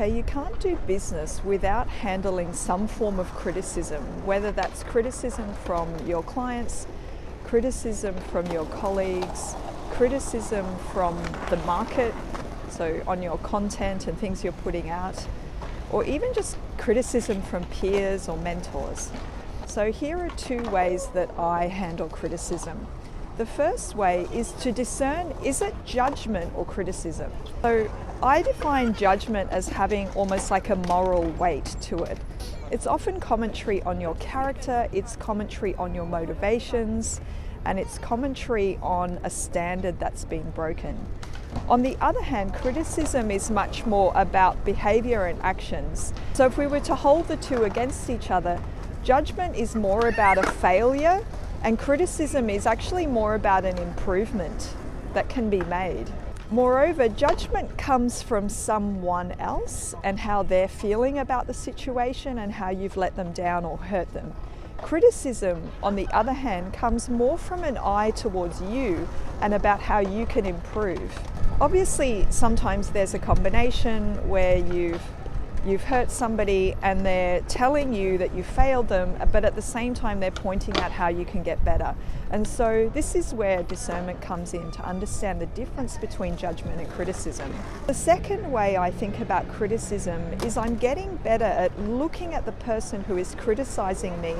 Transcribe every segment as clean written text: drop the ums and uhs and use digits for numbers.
You can't do business without handling some form of criticism, whether that's criticism from your clients, criticism from your colleagues, criticism from the market, so on your content and things you're putting out, or even just criticism from peers or mentors. So here are two ways that I handle criticism. The first way is to discern, is it judgment or criticism? So I define judgment as having almost like a moral weight to it. It's often commentary on your character, it's commentary on your motivations, and it's commentary on a standard that's been broken. On the other hand, criticism is much more about behavior and actions. So if we were to hold the two against each other, judgment is more about a failure, and criticism is actually more about an improvement that can be made. Moreover, judgment comes from someone else and how they're feeling about the situation and how you've let them down or hurt them. Criticism, on the other hand, comes more from an eye towards you and about how you can improve. Obviously, sometimes there's a combination where you've hurt somebody and they're telling you that you failed them, but at the same time they're pointing out how you can get better. And so this is where discernment comes in, to understand the difference between judgment and criticism. The second way I think about criticism is I'm getting better at looking at the person who is criticizing me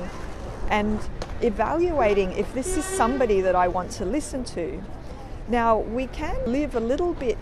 and evaluating if this is somebody that I want to listen to. Now, we can live a little bit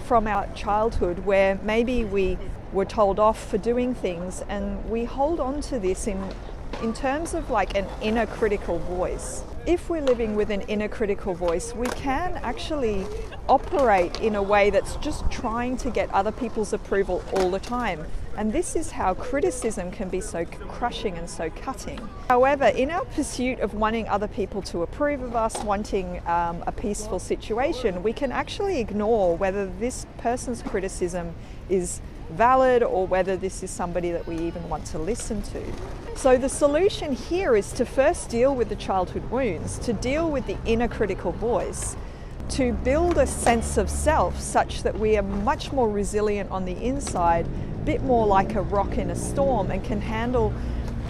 from our childhood where maybe we were told off for doing things, and we hold on to this in terms of like an inner critical voice. If we're living with an inner critical voice, we can actually operate in a way that's just trying to get other people's approval all the time. And this is how criticism can be so crushing and so cutting. However, in our pursuit of wanting other people to approve of us, wanting a peaceful situation, we can actually ignore whether this person's criticism is valid or whether this is somebody that we even want to listen to. So the solution here is to first deal with the childhood wounds, to deal with the inner critical voice, to build a sense of self such that we are much more resilient on the inside, a bit more like a rock in a storm, and can handle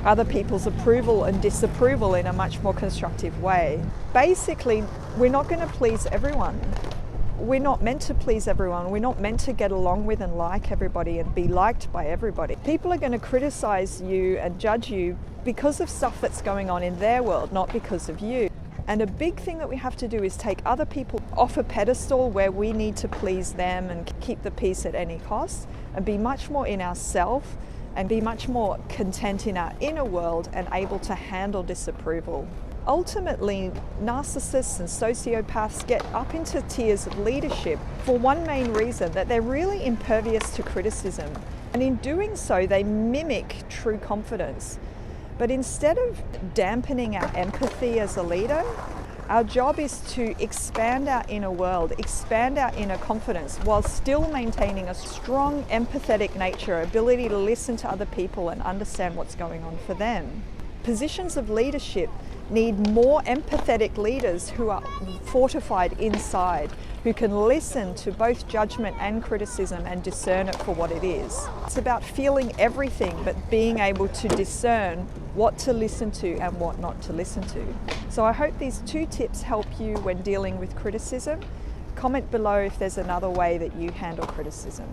other people's approval and disapproval in a much more constructive way. Basically, we're not going to please everyone. We're not meant to please everyone. We're not meant to get along with and like everybody and be liked by everybody. People are going to criticize you and judge you because of stuff that's going on in their world, not because of you. And a big thing that we have to do is take other people off a pedestal where we need to please them and keep the peace at any cost, and be much more in ourselves and be much more content in our inner world and able to handle disapproval. Ultimately, narcissists and sociopaths get up into tiers of leadership for one main reason, that they're really impervious to criticism. And in doing so, they mimic true confidence. But instead of dampening our empathy as a leader, our job is to expand our inner world, expand our inner confidence, while still maintaining a strong empathetic nature, ability to listen to other people and understand what's going on for them. Positions of leadership need more empathetic leaders who are fortified inside, who can listen to both judgment and criticism and discern it for what it is. It's about feeling everything, but being able to discern what to listen to and what not to listen to. So I hope these two tips help you when dealing with criticism. Comment below if there's another way that you handle criticism.